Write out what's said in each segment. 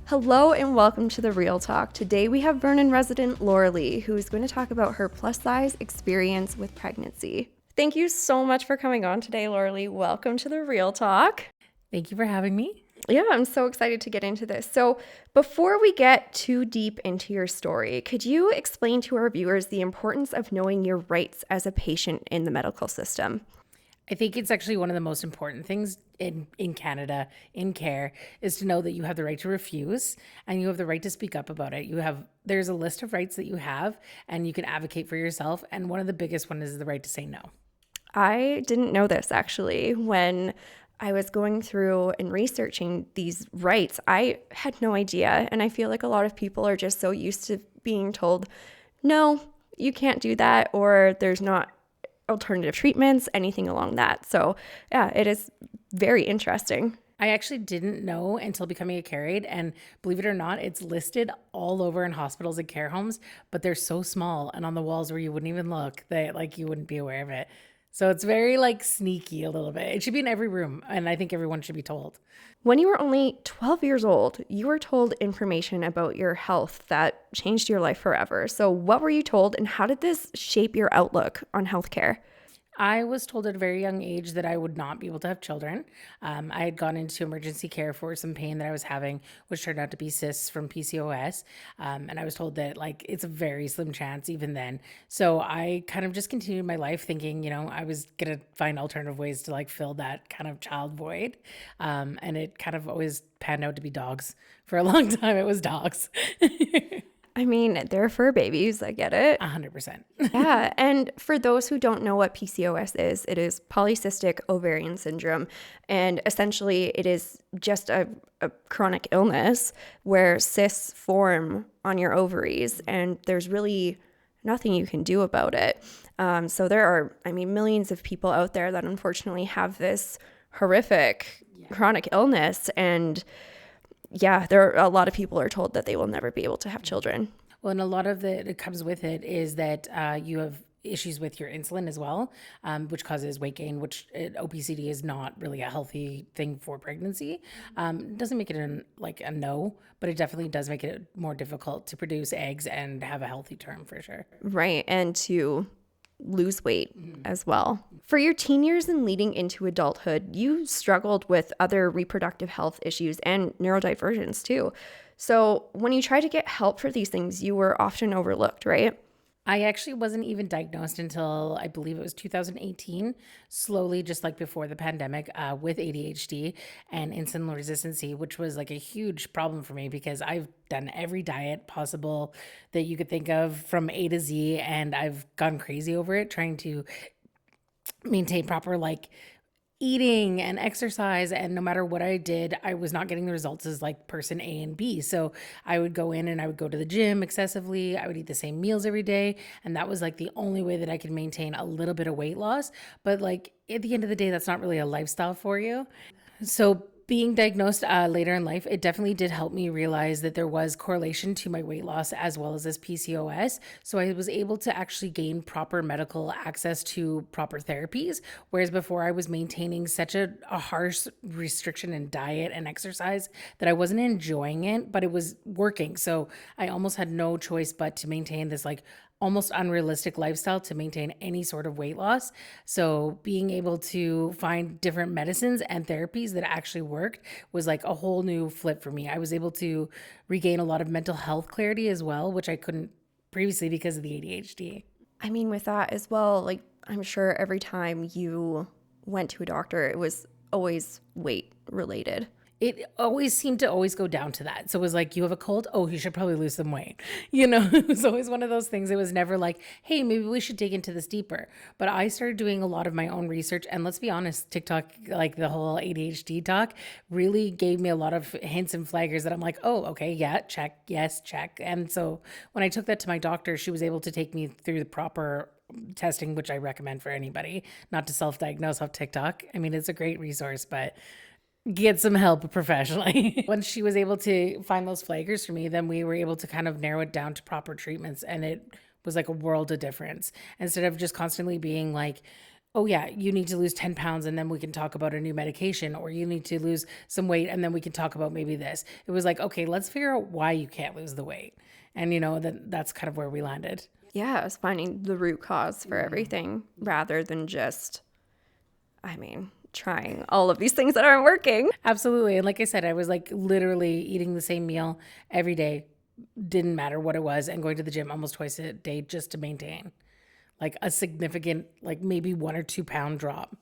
Hello and welcome to The Real Talk. Today we have Vernon resident Lauralee, who is going to talk about her plus size experience with pregnancy. Thank you so much for coming on today, Lauralee. Welcome to The Real Talk. Thank you for having me. Yeah, I'm so excited to get into this. So before we get too deep into your story, could you explain to our viewers the importance of knowing your rights as a patient in the medical system? I think it's actually one of the most important things in Canada in care is to know that you have the right to refuse and you have the right to speak up about it. There's a list of rights that you have and you can advocate for yourself. And one of the biggest one is the right to say no. I didn't know this actually. When I was going through and researching these rights, I had no idea. And I feel like a lot of people are just so used to being told, no, you can't do that, or there's not alternative treatments, anything along that. So yeah, it is very interesting. I actually didn't know until becoming a care aide, and believe it or not, it's listed all over in hospitals and care homes, but they're so small and on the walls where you wouldn't even look that you wouldn't be aware of it. So it's very sneaky a little bit. It should be in every room, and I think everyone should be told. When you were only 12 years old, you were told information about your health that changed your life forever. So what were you told, and how did this shape your outlook on healthcare? I was told at a very young age that I would not be able to have children. I had gone into emergency care for some pain that I was having, which turned out to be cysts from PCOS. And I was told that it's a very slim chance even then. So I kind of just continued my life thinking, I was going to find alternative ways to fill that kind of child void. And it kind of always panned out to be dogs. For a long time, it was dogs. I mean, they're fur babies. I get it. 100%. Yeah. And for those who don't know what PCOS is, it is polycystic ovarian syndrome. And essentially, it is just a chronic illness where cysts form on your ovaries, and there's really nothing you can do about it. So there are, millions of people out there that unfortunately have this horrific chronic illness. And yeah, a lot of people are told that they will never be able to have children. Well, and a lot of it comes with it is that you have issues with your insulin as well, which causes weight gain, which obesity is not really a healthy thing for pregnancy. It doesn't make it a no, but it definitely does make it more difficult to produce eggs and have a healthy term for sure. Right. And to lose weight as well. For your teen years and leading into adulthood, you struggled with other reproductive health issues and neurodivergence too. So when you tried to get help for these things, you were often overlooked, right? I actually wasn't even diagnosed until I believe it was 2018, slowly, just before the pandemic, with ADHD and insulin resistancy, which was a huge problem for me because I've done every diet possible that you could think of from A to Z, and I've gone crazy over it trying to maintain proper eating and exercise, and no matter what I did, I was not getting the results as person A and B. So I would go in and I would go to the gym excessively. I would eat the same meals every day, and that was the only way that I could maintain a little bit of weight loss. But at the end of the day, that's not really a lifestyle for you. So being diagnosed later in life, it definitely did help me realize that there was correlation to my weight loss as well as this PCOS. So I was able to actually gain proper medical access to proper therapies, whereas before I was maintaining such a harsh restriction in diet and exercise that I wasn't enjoying it, but it was working. So I almost had no choice but to maintain this almost unrealistic lifestyle to maintain any sort of weight loss. So being able to find different medicines and therapies that actually worked was a whole new flip for me. I was able to regain a lot of mental health clarity as well, which I couldn't previously because of the ADHD. With that as well, I'm sure every time you went to a doctor, it was always weight related. It always seemed to always go down to that. So it was you have a cold. Oh, you should probably lose some weight. It was always one of those things. It was never hey, maybe we should dig into this deeper. But I started doing a lot of my own research. And let's be honest, TikTok, the whole ADHD talk really gave me a lot of hints and flaggers that I'm oh, okay, yeah, check, yes, check. And so when I took that to my doctor, she was able to take me through the proper testing, which I recommend for anybody, not to self-diagnose off TikTok. It's a great resource, but get some help professionally. Once she was able to find those flaggers for me, then we were able to kind of narrow it down to proper treatments, and it was a world of difference. Instead of just constantly being oh yeah, you need to lose 10 pounds and then we can talk about a new medication, or you need to lose some weight and then we can talk about maybe this. It was like, okay, let's figure out why you can't lose the weight. And that's kind of where we landed. Yeah, it's finding the root cause for everything rather than just, trying all of these things that aren't working. Absolutely. And like I said, I was like literally eating the same meal every day, didn't matter what it was, and going to the gym almost twice a day just to maintain like a significant, like maybe 1 or 2 pound drop.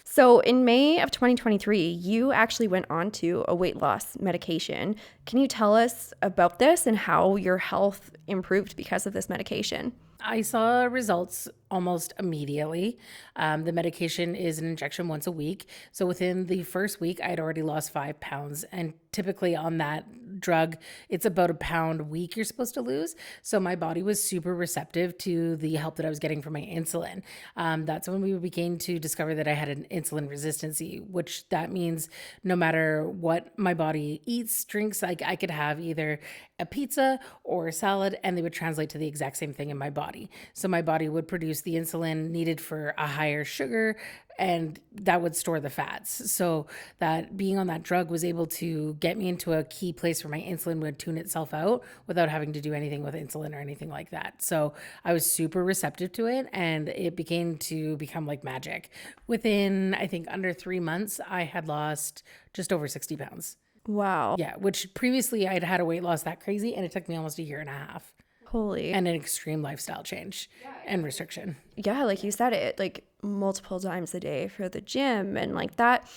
So in May of 2023, you actually went on to a weight loss medication. Can you tell us about this and how your health improved because of this medication? I saw results almost immediately. The medication is an injection once a week. So within the first week, I'd already lost 5 pounds. And typically on that drug, it's about a pound a week you're supposed to lose. So my body was super receptive to the help that I was getting from my insulin. That's when we began to discover that I had an insulin resistancy, which that means no matter what my body eats, drinks, like I could have either a pizza or a salad, and they would translate to the exact same thing in my body. So my body would produce the insulin needed for a higher sugar, and that would store the fats. So that being on that drug was able to get me into a key place where my insulin would tune itself out without having to do anything with insulin or anything like that. So I was super receptive to it, and it began to become like magic. Within, I think, under 3 months, I had lost just over 60 pounds. Wow. Yeah, which previously I'd had a weight loss that crazy, and it took me almost a year and a half. Holy. And an extreme lifestyle change and restriction. Yeah, like you said, it like multiple times a day for the gym, and like that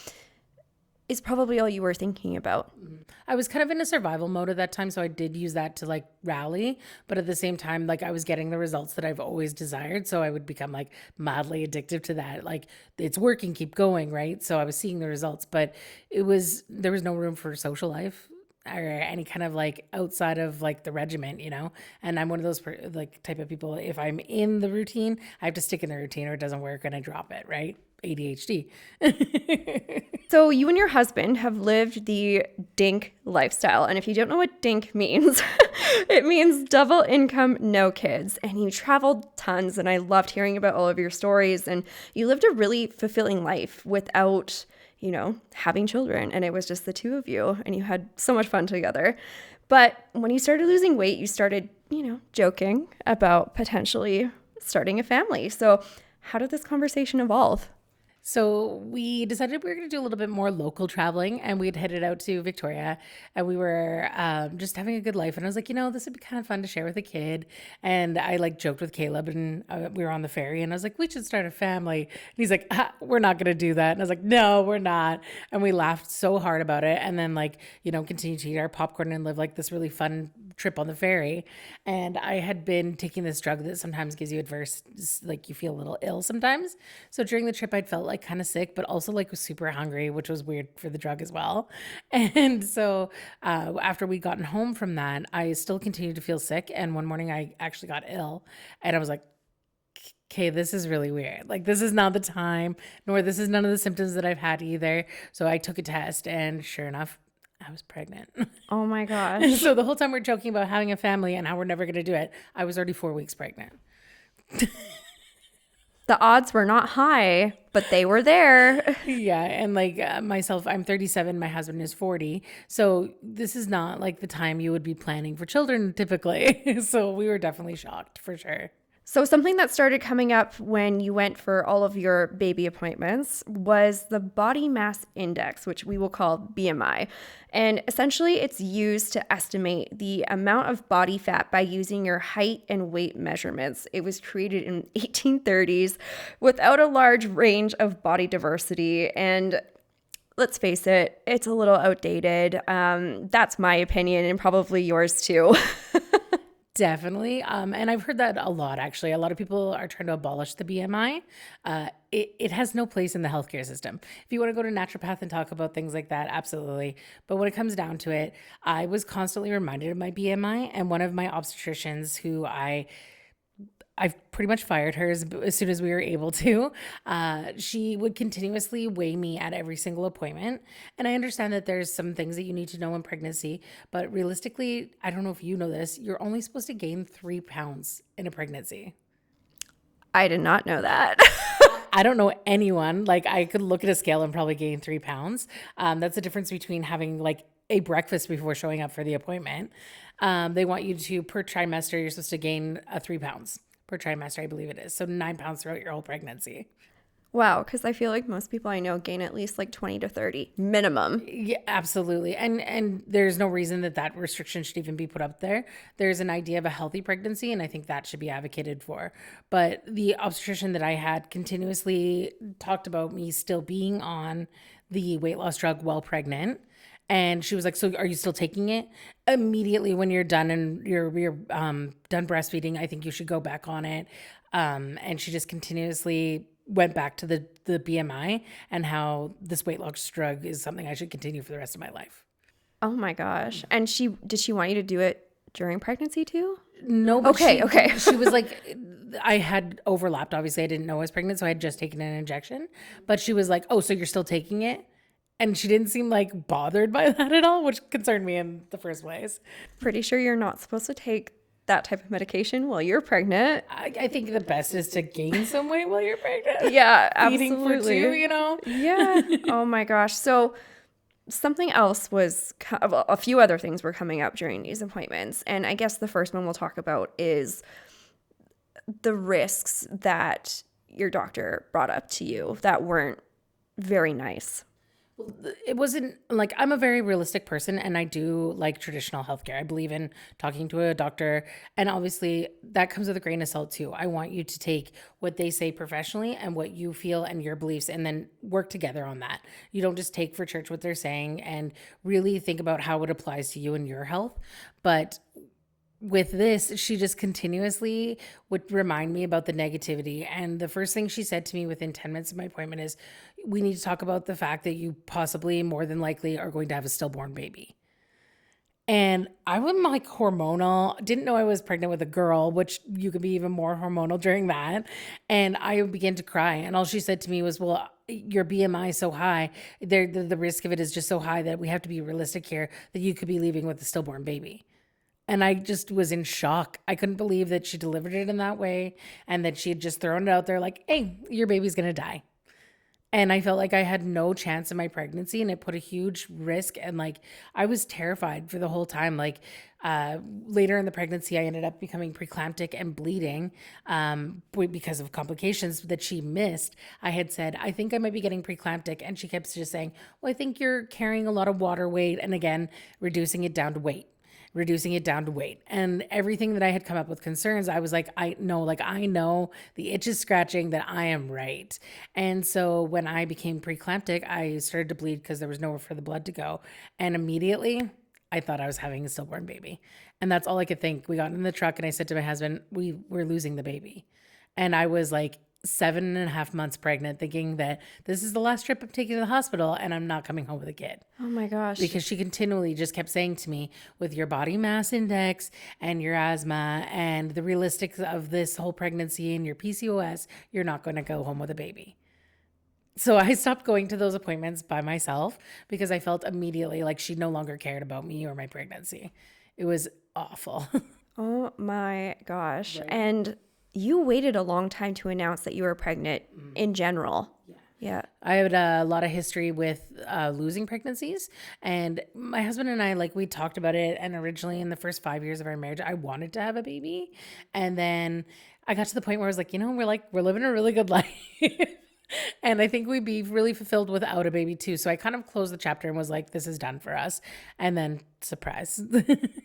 is probably all you were thinking about. I was kind of in a survival mode at that time, so I did use that to like rally, but at the same time, like I was getting the results that I've always desired, so I would become like madly addictive to that. Like it's working, keep going, right? So I was seeing the results, but there was no room for social life or any kind of like outside of like the regiment, and I'm one of those like type of people, if I'm in the routine, I have to stick in the routine or it doesn't work and I drop it, right? ADHD. So you and your husband have lived the DINK lifestyle. And if you don't know what DINK means, it means double income, no kids. And you traveled tons, and I loved hearing about all of your stories. And you lived a really fulfilling life without having children. And it was just the two of you, and you had so much fun together. But when you started losing weight, you started, joking about potentially starting a family. So how did this conversation evolve? So we decided we were going to do a little bit more local traveling, and we'd headed out to Victoria, and we were just having a good life. And I was like, this would be kind of fun to share with a kid. And I like joked with Caleb, and we were on the ferry, and I was like, we should start a family. And he's like, we're not going to do that. And I was like, no, we're not. And we laughed so hard about it. And then continued to eat our popcorn and live like this really fun trip on the ferry. And I had been taking this drug that sometimes gives you like you feel a little ill sometimes. So during the trip, I'd felt like kind of sick, but also like was super hungry, which was weird for the drug as well. And so after we'd gotten home from that, I still continued to feel sick. And one morning I actually got ill, and I was like, okay, this is really weird. Like, this is not the time, nor this is none of the symptoms that I've had either. So I took a test, and sure enough, I was pregnant. Oh my gosh. So the whole time we're joking about having a family and how we're never going to do it, I was already 4 weeks pregnant. The odds were not high, but they were there. Yeah. And like myself, I'm 37, my husband is 40. So this is not like the time you would be planning for children typically. So we were definitely shocked for sure. So something that started coming up when you went for all of your baby appointments was the body mass index, which we will call BMI. And essentially it's used to estimate the amount of body fat by using your height and weight measurements. It was created in 1830s without a large range of body diversity. And let's face it, it's a little outdated. That's my opinion, and probably yours too. Definitely. And I've heard that a lot, actually. A lot of people are trying to abolish the BMI. It has no place in the healthcare system. If you want to go to naturopath and talk about things like that, absolutely. But when it comes down to it, I was constantly reminded of my BMI, and one of my obstetricians who I've pretty much fired her as soon as we were able to. She would continuously weigh me at every single appointment. And I understand that there's some things that you need to know in pregnancy, but realistically, I don't know if you know this, you're only supposed to gain 3 pounds in a pregnancy. I did not know that. I don't know anyone. Like I could look at a scale and probably gain 3 pounds. That's the difference between having like a breakfast before showing up for the appointment. They want you to, per trimester, you're supposed to gain 3 pounds per trimester, I believe it is. So 9 pounds throughout your whole pregnancy. Wow, because I feel like most people I know gain at least like 20 to 30 minimum. Yeah, absolutely. And there's no reason that that restriction should even be put up there. There's an idea of a healthy pregnancy, and I think that should be advocated for. But the obstetrician that I had continuously talked about me still being on the weight loss drug while pregnant. And she was like, "So are you still taking it?" Immediately when you're done and you're done breastfeeding, I think you should go back on it. And she just continuously went back to the BMI and how this weight loss drug is something I should continue for the rest of my life. Oh my gosh. And did she want you to do it during pregnancy too? No, but Okay. she was like, I had overlapped. Obviously, I didn't know I was pregnant, so I had just taken an injection. But she was like, "Oh, so you're still taking it?" And she didn't seem like bothered by that at all, which concerned me in the first place. Pretty sure you're not supposed to take that type of medication while you're pregnant. I think the best is to gain some weight while you're pregnant. Yeah, Eating for absolutely. two, you know? Yeah. Oh my gosh. So something else well, a few other things were coming up during these appointments. And I guess the first one we'll talk about is the risks that your doctor brought up to you that weren't very nice. It wasn't like I'm a very realistic person and I do like traditional healthcare. I believe in talking to a doctor, and obviously that comes with a grain of salt too. I want you to take what they say professionally and what you feel and your beliefs and then work together on that. You don't just take for church what they're saying and really think about how it applies to you and your health. But with this, she just continuously would remind me about the negativity. And the first thing she said to me within 10 minutes of my appointment is, "We need to talk about the fact that you possibly, more than likely, are going to have a stillborn baby." And I was like hormonal, didn't know I was pregnant with a girl, which you could be even more hormonal during that. And I began to cry. And all she said to me was, "Well, your BMI is so high, the risk of it is just so high that we have to be realistic here, that you could be leaving with a stillborn baby." And I just was in shock. I couldn't believe that she delivered it in that way and that she had just thrown it out there like, "Hey, your baby's going to die." And I felt like I had no chance in my pregnancy, and it put a huge risk. And like, I was terrified for the whole time. Like, later in the pregnancy, I ended up becoming preeclamptic and bleeding because of complications that she missed. I had said, "I think I might be getting preeclamptic." And she kept just saying, "Well, I think you're carrying a lot of water weight." And again, reducing it down to weight. And everything that I had come up with concerns, I was like, I know the itch is scratching that I am right. And so when I became preeclamptic, I started to bleed because there was nowhere for the blood to go. And immediately I thought I was having a stillborn baby. And that's all I could think. We got in the truck and I said to my husband, we're losing the baby. And I was like 7.5 months pregnant, thinking that this is the last trip I'm taking to the hospital and I'm not coming home with a kid. Oh my gosh. Because she continually just kept saying to me, with your body mass index and your asthma and the realistics of this whole pregnancy and your PCOS, you're not going to go home with a baby. So I stopped going to those appointments by myself because I felt immediately like she no longer cared about me or my pregnancy. It was awful. Oh my gosh. Right. And you waited a long time to announce that you were pregnant in general. Yeah. I had a lot of history with losing pregnancies, and my husband and I, like, we talked about it. And originally in the first 5 years of our marriage, I wanted to have a baby. And then I got to the point where I was like, we're living a really good life. And I think we'd be really fulfilled without a baby too. So I kind of closed the chapter and was like, this is done for us. And then surprise.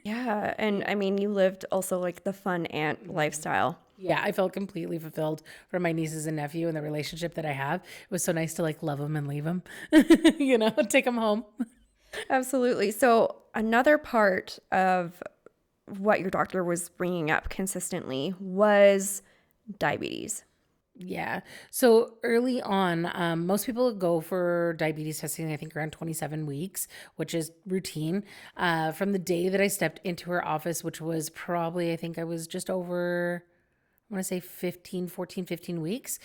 Yeah. And I mean, you lived also like the fun aunt lifestyle. Yeah, I felt completely fulfilled for my nieces and nephew and the relationship that I have. It was so nice to like love them and leave them, take them home. Absolutely. So another part of what your doctor was bringing up consistently was diabetes. Yeah. So early on, most people go for diabetes testing, I think around 27 weeks, which is routine. From the day that I stepped into her office, which was probably, I think I was just over, I want to say 15 weeks.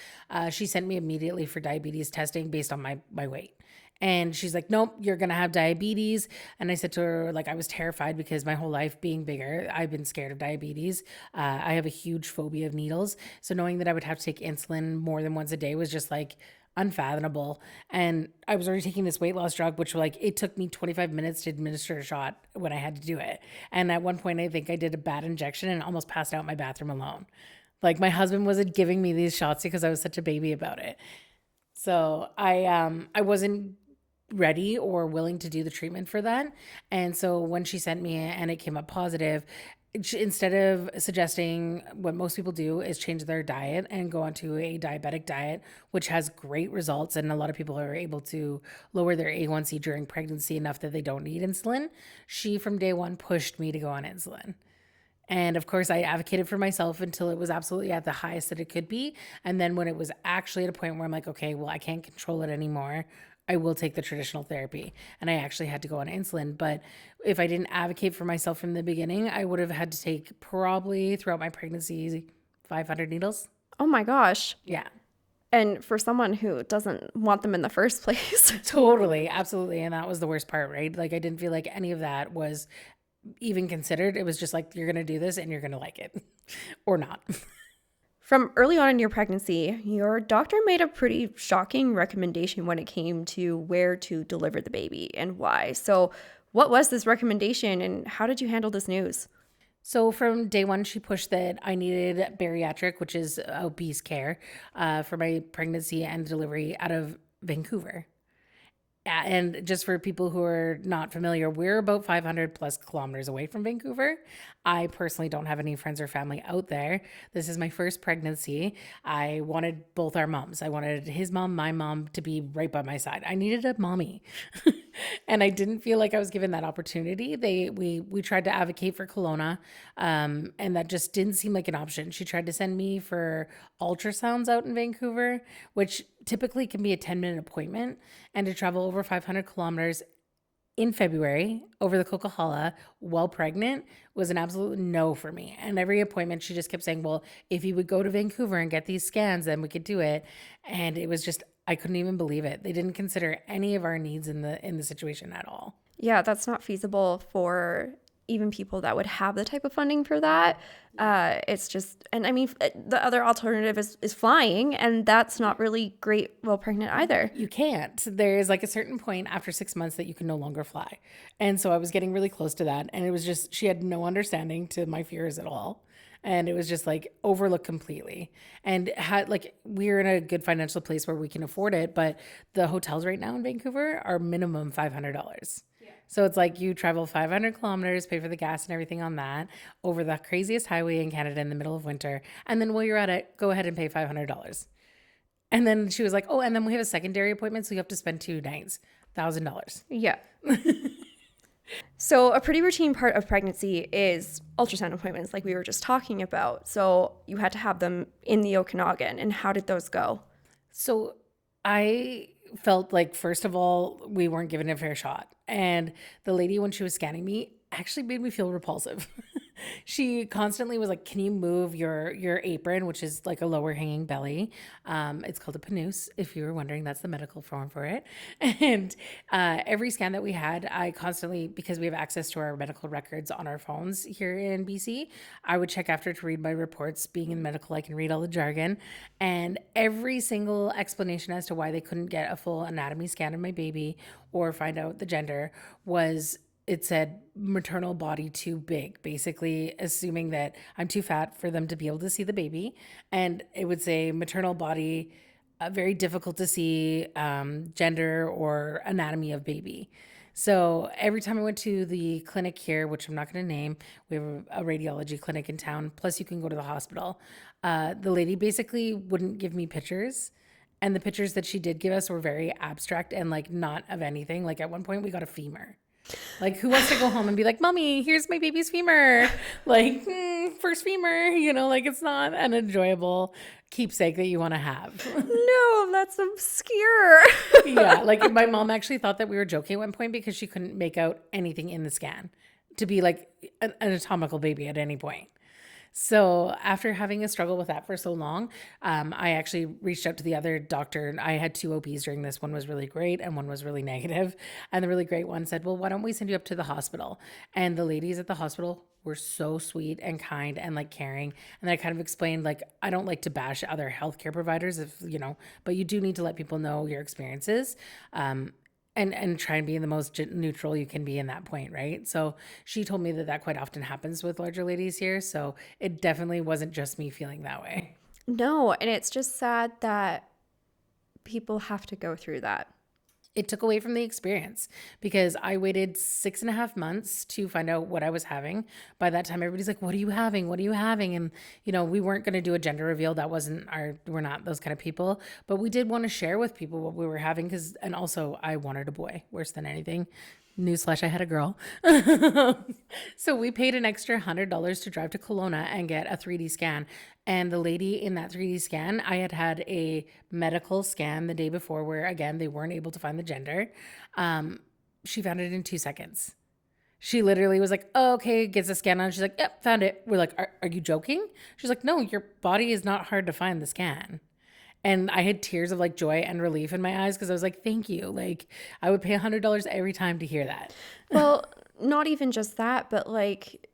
She sent me immediately for diabetes testing based on my weight. And she's like, nope, you're going to have diabetes. And I said to her, like, I was terrified because my whole life being bigger, I've been scared of diabetes. I have a huge phobia of needles. So knowing that I would have to take insulin more than once a day was just like unfathomable. And I was already taking this weight loss drug, which like it took me 25 minutes to administer a shot when I had to do it. And at one point, I think I did a bad injection and almost passed out in my bathroom alone. Like my husband wasn't giving me these shots because I was such a baby about it. So I wasn't ready or willing to do the treatment for that. And so when she sent me and it came up positive, instead of suggesting what most people do is change their diet and go onto a diabetic diet, which has great results. And a lot of people are able to lower their A1C during pregnancy enough that they don't need insulin. She from day one pushed me to go on insulin. And of course, I advocated for myself until it was absolutely at the highest that it could be. And then when it was actually at a point where I'm like, okay, well, I can't control it anymore, I will take the traditional therapy. And I actually had to go on insulin. But if I didn't advocate for myself from the beginning, I would have had to take probably throughout my pregnancy 500 needles. Oh my gosh. Yeah. And for someone who doesn't want them in the first place. Totally. Absolutely. And that was the worst part, right? Like I didn't feel like any of that was even considered. It was just like, you're going to do this and you're going to like it or not. From early on in your pregnancy, your doctor made a pretty shocking recommendation when it came to where to deliver the baby and why. So what was this recommendation and how did you handle this news? So from day one, she pushed that I needed bariatric, which is obese care, for my pregnancy and delivery out of Vancouver. And just for people who are not familiar, we're about 500 plus kilometers away from Vancouver. I personally don't have any friends or family out there. This is my first pregnancy. I wanted both our moms. I wanted his mom, my mom to be right by my side. I needed a mommy. And I didn't feel like I was given that opportunity. We tried to advocate for Kelowna, and that just didn't seem like an option. She tried to send me for ultrasounds out in Vancouver, which typically can be a 10-minute appointment, and to travel over 500 kilometers in February over the Coquihalla while pregnant was an absolute no for me. And every appointment, she just kept saying, well, if you would go to Vancouver and get these scans, then we could do it. And it was just, I couldn't even believe it. They didn't consider any of our needs in the situation at all. Yeah, that's not feasible for even people that would have the type of funding for that. It's just, and I mean, the other alternative is flying, and that's not really great while pregnant either. You can't. There's like a certain point after 6 months that you can no longer fly. And so I was getting really close to that. And it was just, she had no understanding to my fears at all. And it was just like overlooked completely. And had like, we're in a good financial place where we can afford it, but the hotels right now in Vancouver are minimum $500. So it's like you travel 500 kilometers, pay for the gas and everything on that over the craziest highway in Canada in the middle of winter. And then while you're at it, go ahead and pay $500. And then she was like, oh, and then we have a secondary appointment. So you have to spend 2 nights, $1,000. Yeah. So a pretty routine part of pregnancy is ultrasound appointments like we were just talking about. So you had to have them in the Okanagan. And how did those go? So I felt like, first of all, we weren't given a fair shot. And the lady, when she was scanning me, actually made me feel repulsive. She constantly was like, can you move your apron, which is like a lower hanging belly. It's called a panouse, if you were wondering. That's the medical form for it. And every scan that we had, I constantly, because we have access to our medical records on our phones here in BC, I would check after to read my reports. Being in medical, I can read all the jargon. And every single explanation as to why they couldn't get a full anatomy scan of my baby or find out the gender was, it said maternal body too big, basically assuming that I'm too fat for them to be able to see the baby. And it would say maternal body, very difficult to see, gender or anatomy of baby. So every time I went to the clinic here, which I'm not going to name, we have a radiology clinic in town, plus you can go to the hospital. The lady basically wouldn't give me pictures. And the pictures that she did give us were very abstract and like not of anything. Like at one point we got a femur. Like, who wants to go home and be like, Mommy, here's my baby's femur? Like, first femur, like it's not an enjoyable keepsake that you want to have. No, that's obscure. Yeah, like my mom actually thought that we were joking at one point because she couldn't make out anything in the scan to be like an anatomical baby at any point. So after having a struggle with that for so long, I actually reached out to the other doctor. I had two OPs during this. One was really great and one was really negative. And the really great one said, well, why don't we send you up to the hospital? And the ladies at the hospital were so sweet and kind and like caring. And I kind of explained, like, I don't like to bash other healthcare providers, if you know, but you do need to let people know your experiences. And try and be the most neutral you can be in that point, right? So she told me that quite often happens with larger ladies here. So it definitely wasn't just me feeling that way. No, and it's just sad that people have to go through that. It took away from the experience because I waited 6.5 months to find out what I was having. By that time, everybody's like, what are you having? What are you having? And, you know, we weren't going to do a gender reveal. That wasn't we're not those kind of people, but we did want to share with people what we were having and also I wanted a boy worse than anything. Newsflash, I had a girl. So we paid an extra $100 to drive to Kelowna and get a 3D scan. And the lady in that 3D scan, I had a medical scan the day before where, again, they weren't able to find the gender. She found it in 2 seconds. She literally was like, oh, okay, gets a scan on. She's like, yep, found it. We're like, are you joking? She's like, no, your body is not hard to find the scan. And I had tears of like joy and relief in my eyes because I was like, thank you. Like, I would pay $100 every time to hear that. Well, not even just that, but like,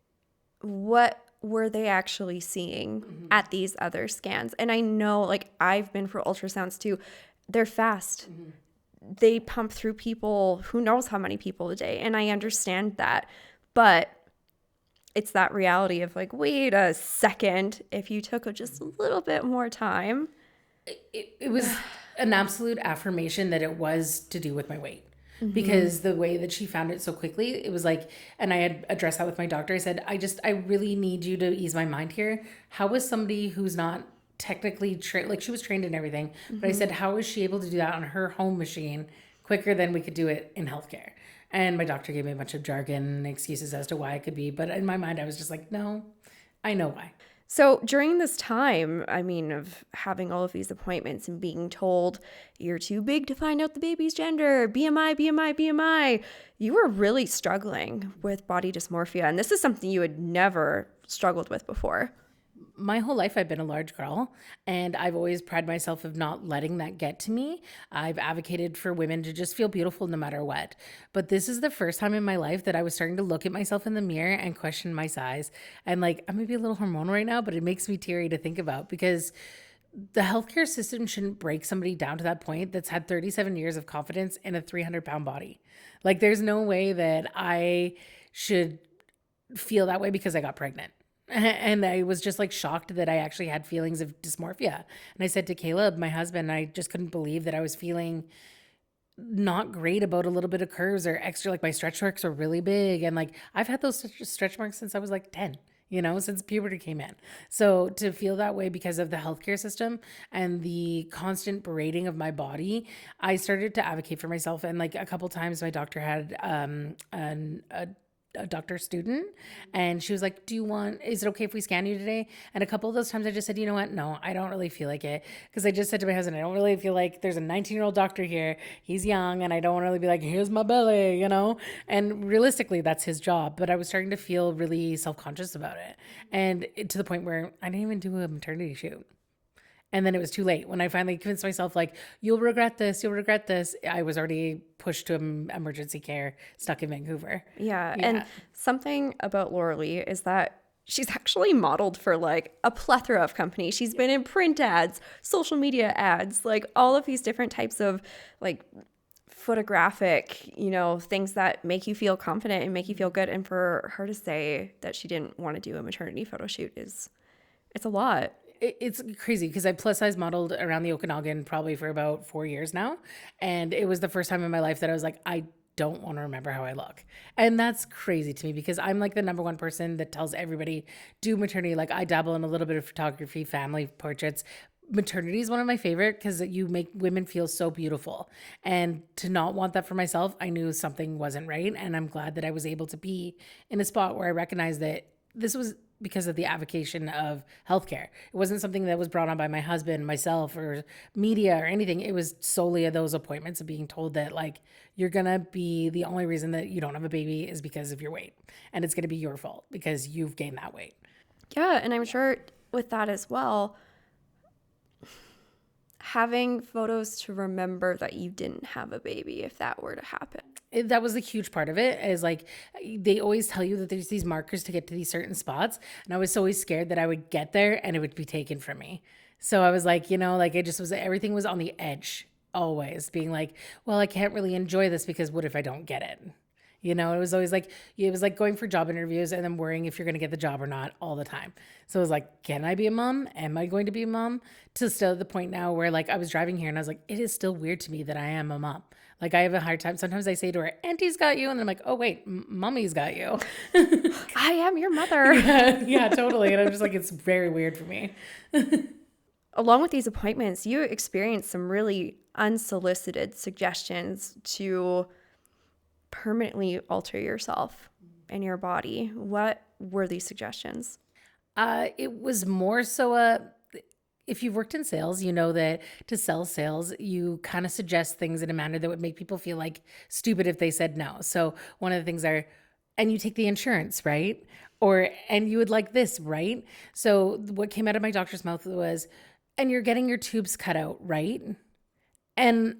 what were they actually seeing at these other scans? And I know, like, I've been for ultrasounds too. They're fast. They pump through people, who knows how many people a day. And I understand that. But it's that reality of like, wait a second, if you took just a little bit more time. It was an absolute affirmation that it was to do with my weight. Because the way that she found it so quickly, it was like, and I had addressed that with my doctor. I said, I really need you to ease my mind here. How is somebody who's not technically trained, like she was trained in everything, but I said, how is she able to do that on her home machine quicker than we could do it in healthcare? And my doctor gave me a bunch of jargon and excuses as to why it could be. But in my mind, I was just like, no, I know why. So during this time, I mean, of having all of these appointments and being told you're too big to find out the baby's gender, BMI, BMI, BMI, you were really struggling with body dysmorphia. And this is something you had never struggled with before. My whole life I've been a large girl, and I've always prided myself of not letting that get to me. I've advocated for women to just feel beautiful no matter what. But this is the first time in my life that I was starting to look at myself in the mirror and question my size. And like, I may be a little hormonal right now, but it makes me teary to think about because the healthcare system shouldn't break somebody down to that point that's had 37 years of confidence in a 300-pound body. Like, there's no way that I should feel that way because I got pregnant. And I was just like shocked that I actually had feelings of dysmorphia. And I said to Caleb, my husband, I just couldn't believe that I was feeling not great about a little bit of curves or extra, like my stretch marks were really big. And like, I've had those stretch marks since I was like 10, you know, since puberty came in. So to feel that way because of the healthcare system and the constant berating of my body, I started to advocate for myself. And like a couple times my doctor had a doctor student, and she was like, is it okay if we scan you today? And a couple of those times I just said, you know what? No, I don't really feel like it. Because I just said to my husband, I don't really feel like there's a 19-year-old doctor here. He's young, and I don't want to really be like, here's my belly, you know? And realistically, that's his job. But I was starting to feel really self-conscious about it. And to the point where I didn't even do a maternity shoot. And then it was too late. When I finally convinced myself, like, you'll regret this, I was already pushed to emergency care, stuck in Vancouver. Yeah. And something about Lauralee is that she's actually modeled for like a plethora of companies. She's been in print ads, social media ads, like all of these different types of like photographic, you know, things that make you feel confident and make you feel good. And for her to say that she didn't want to do a maternity photo shoot it's a lot. It's crazy because I plus size modeled around the Okanagan probably for about 4 years now. And it was the first time in my life that I was like, I don't want to remember how I look. And that's crazy to me because I'm like the number one person that tells everybody do maternity. Like, I dabble in a little bit of photography, family portraits. Maternity is one of my favorite because you make women feel so beautiful. And to not want that for myself, I knew something wasn't right. And I'm glad that I was able to be in a spot where I recognized that this was because of the avocation of healthcare. It wasn't something that was brought on by my husband, myself, or media or anything. It was solely of those appointments of being told that like, you're going to be, the only reason that you don't have a baby is because of your weight. And it's going to be your fault because you've gained that weight. Yeah, and I'm sure with that as well, having photos to remember that you didn't have a baby if that were to happen. That was a huge part of it, is like they always tell you that there's these markers to get to these certain spots, and I was always scared that I would get there and it would be taken from me. So I was like, like it just was, everything was on the edge, always being like, well, I can't really enjoy this because what if I don't get it? It was always like, it was like going for job interviews and then worrying if you're going to get the job or not all the time. So it was like, can I be a mom? Am I going to be a mom? To still the point now where like I was driving here and I was like, it is still weird to me that I am a mom. Like I have a hard time. Sometimes I say to her, Auntie's got you. And then I'm like, oh wait, mommy's got you. I am your mother. Yeah, totally. And I'm just like, it's very weird for me. Along with these appointments, you experienced some really unsolicited suggestions to permanently alter yourself and your body. What were these suggestions? It was more so if you've worked in sales, you know that to sell sales, you kind of suggest things in a manner that would make people feel like stupid if they said no. So one of the things are, and you take the insurance, right? And you would like this, right? So what came out of my doctor's mouth was, and you're getting your tubes cut out, right? And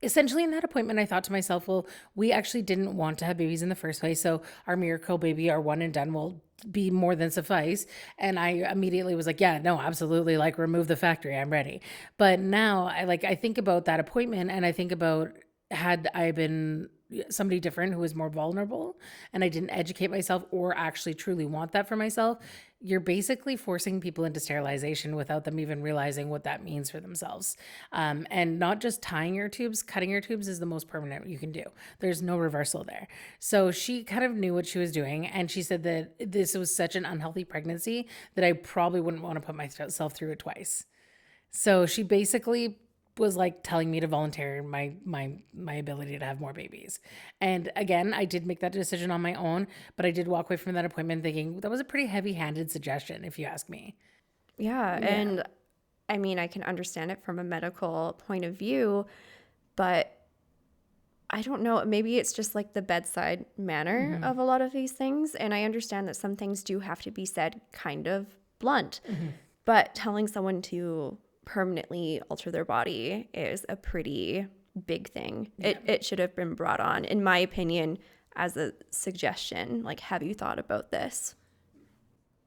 essentially in that appointment, I thought to myself, well, we actually didn't want to have babies in the first place. So our miracle baby, our one and done, will be more than suffice. And I immediately was like, yeah, no, absolutely. Like remove the factory. I'm ready. But now I think about that appointment and I think about, had I been somebody different who was more vulnerable and I didn't educate myself or actually truly want that for myself, you're basically forcing people into sterilization without them even realizing what that means for themselves. And not just tying your tubes, cutting your tubes is the most permanent you can do. There's no reversal there. So she kind of knew what she was doing. And she said that this was such an unhealthy pregnancy that I probably wouldn't want to put myself through it twice. So she basically was like telling me to volunteer my ability to have more babies. And again, I did make that decision on my own, but I did walk away from that appointment thinking that was a pretty heavy-handed suggestion, if you ask me. Yeah. And I mean, I can understand it from a medical point of view, but I don't know, maybe it's just like the bedside manner of a lot of these things. And I understand that some things do have to be said kind of blunt, but telling someone to permanently alter their body is a pretty big thing. Yeah. It should have been brought on, in my opinion, as a suggestion. Like, have you thought about this?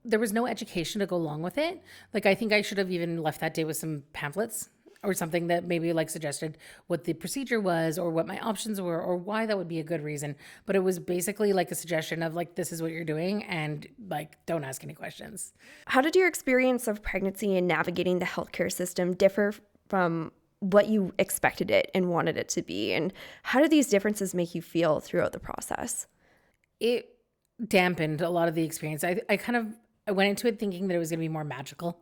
There was no education to go along with it. Like, I think I should have even left that day with some pamphlets or something that maybe like suggested what the procedure was or what my options were or why that would be a good reason. But it was basically like a suggestion of like, this is what you're doing and like, don't ask any questions. How did your experience of pregnancy and navigating the healthcare system differ from what you expected it and wanted it to be? And how did these differences make you feel throughout the process? It dampened a lot of the experience. I went into it thinking that it was going to be more magical.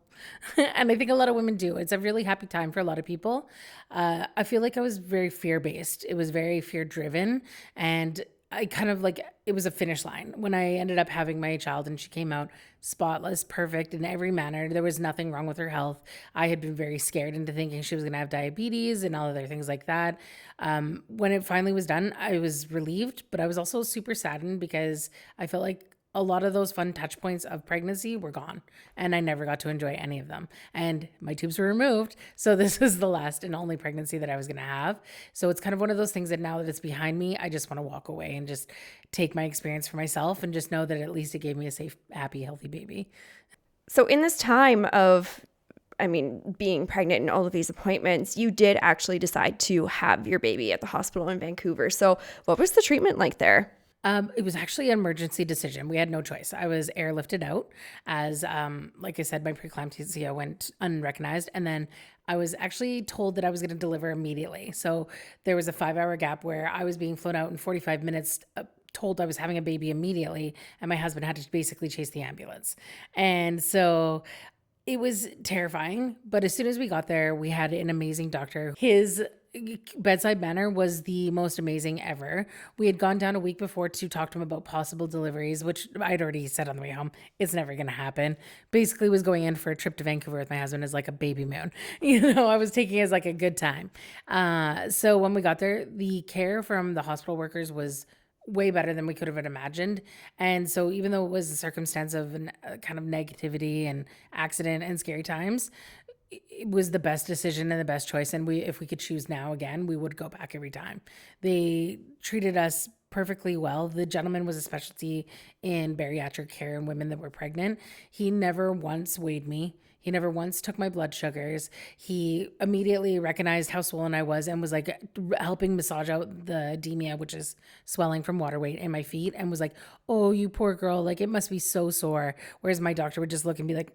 And I think a lot of women do. It's a really happy time for a lot of people. I feel like I was very fear-based. It was very fear-driven. And I kind of like, it was a finish line. When I ended up having my child and she came out spotless, perfect in every manner, there was nothing wrong with her health. I had been very scared into thinking she was going to have diabetes and all other things like that. When it finally was done, I was relieved, but I was also super saddened because I felt like a lot of those fun touch points of pregnancy were gone and I never got to enjoy any of them. And my tubes were removed. So this was the last and only pregnancy that I was going to have. So it's kind of one of those things that now that it's behind me, I just want to walk away and just take my experience for myself and just know that at least it gave me a safe, happy, healthy baby. So in this time of, being pregnant and all of these appointments, you did actually decide to have your baby at the hospital in Vancouver. So what was the treatment like there? It was actually an emergency decision. We had no choice. I was airlifted out as, like I said, my preeclampsia went unrecognized. And then I was actually told that I was going to deliver immediately. So there was a 5-hour gap where I was being flown out in 45 minutes, told I was having a baby immediately. And my husband had to basically chase the ambulance. And so it was terrifying. But as soon as we got there, we had an amazing doctor. His bedside manner was the most amazing ever. We had gone down a week before to talk to him about possible deliveries, which I'd already said on the way home, it's never going to happen. Basically was going in for a trip to Vancouver with my husband as like a baby moon. I was taking it as like a good time. So when we got there, the care from the hospital workers was way better than we could have imagined. And so even though it was a circumstance of kind of negativity and accident and scary times, it was the best decision and the best choice. And if we could choose now again, we would go back every time. They treated us perfectly well. The gentleman was a specialty in bariatric care and women that were pregnant. He never once weighed me. He never once took my blood sugars. He immediately recognized how swollen I was and was like helping massage out the edema, which is swelling from water weight in my feet, and was like, "Oh, you poor girl, like it must be so sore." Whereas my doctor would just look and be like,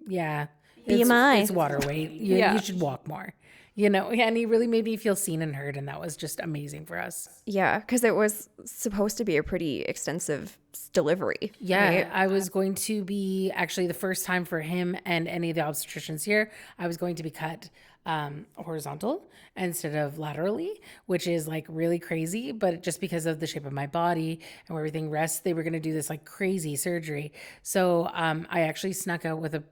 "Yeah, BMI. it's water weight. You should walk more." And he really made me feel seen and heard, and that was just amazing for us. Yeah, because it was supposed to be a pretty extensive delivery. Yeah, right? I was going to be actually the first time for him and any of the obstetricians here, I was going to be cut horizontal instead of laterally, which is like really crazy. But just because of the shape of my body and where everything rests, they were going to do this like crazy surgery. So I actually snuck out with a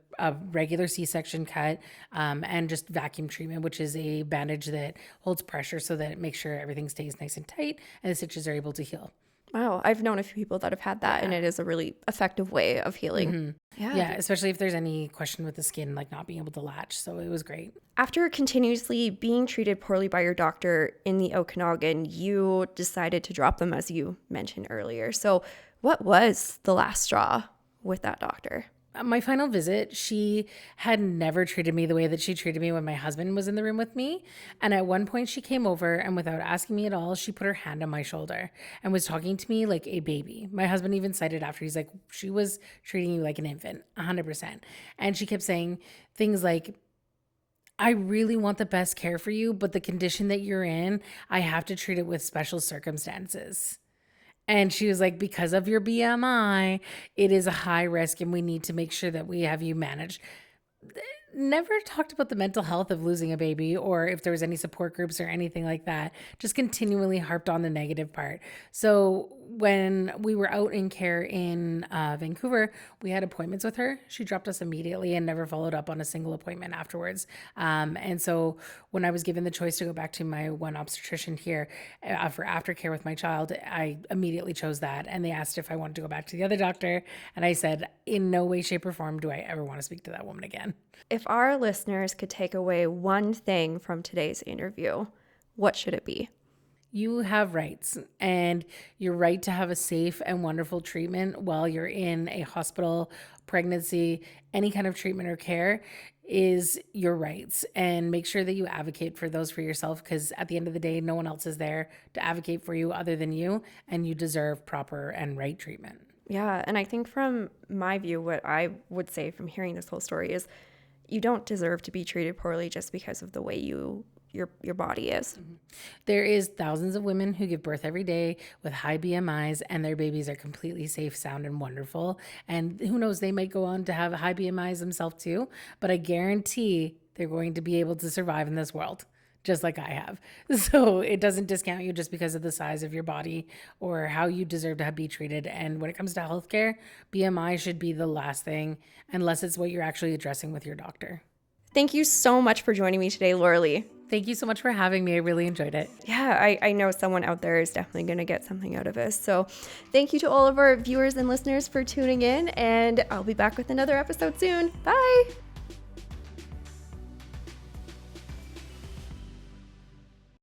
regular C-section cut and just vacuum treatment, which is a bandage that holds pressure so that it makes sure everything stays nice and tight and the stitches are able to heal. Wow, I've known a few people that have had that, and it is a really effective way of healing. Yeah, especially if there's any question with the skin, like not being able to latch. So it was great. After continuously being treated poorly by your doctor in the Okanagan, you decided to drop them, as you mentioned earlier. So what was the last straw with that doctor? My final visit, she had never treated me the way that she treated me when my husband was in the room with me. And at one point she came over and without asking me at all, she put her hand on my shoulder and was talking to me like a baby. My husband even said it after. He's like, she was treating you like an infant, 100%. And she kept saying things like, "I really want the best care for you, but the condition that you're in, I have to treat it with special circumstances." And she was like, "Because of your BMI, it is a high risk and we need to make sure that we have you managed." Never talked about the mental health of losing a baby or if there was any support groups or anything like that. Just continually harped on the negative part. So when we were out in care in Vancouver, we had appointments with her. She dropped us immediately and never followed up on a single appointment afterwards. And so when I was given the choice to go back to my one obstetrician here for aftercare with my child, I immediately chose that. And they asked if I wanted to go back to the other doctor. And I said, in no way, shape, or form do I ever want to speak to that woman again. If our listeners could take away one thing from today's interview, what should it be? You have rights, and your right to have a safe and wonderful treatment while you're in a hospital, pregnancy, any kind of treatment or care is your rights. And make sure that you advocate for those for yourself, because at the end of the day, no one else is there to advocate for you other than you, and you deserve proper and right treatment. Yeah, and I think from my view, what I would say from hearing this whole story is you don't deserve to be treated poorly just because of the way your body is. There is thousands of women who give birth every day with high BMIs and their babies are completely safe, sound, and wonderful. And who knows, they might go on to have high BMIs themselves too, but I guarantee they're going to be able to survive in this world, just like I have. So it doesn't discount you just because of the size of your body or how you deserve to be treated. And when it comes to healthcare, BMI should be the last thing, unless it's what you're actually addressing with your doctor. Thank you so much for joining me today, Lauralee. Thank you so much for having me. I really enjoyed it. Yeah, I know someone out there is definitely going to get something out of this. So thank you to all of our viewers and listeners for tuning in, and I'll be back with another episode soon. Bye.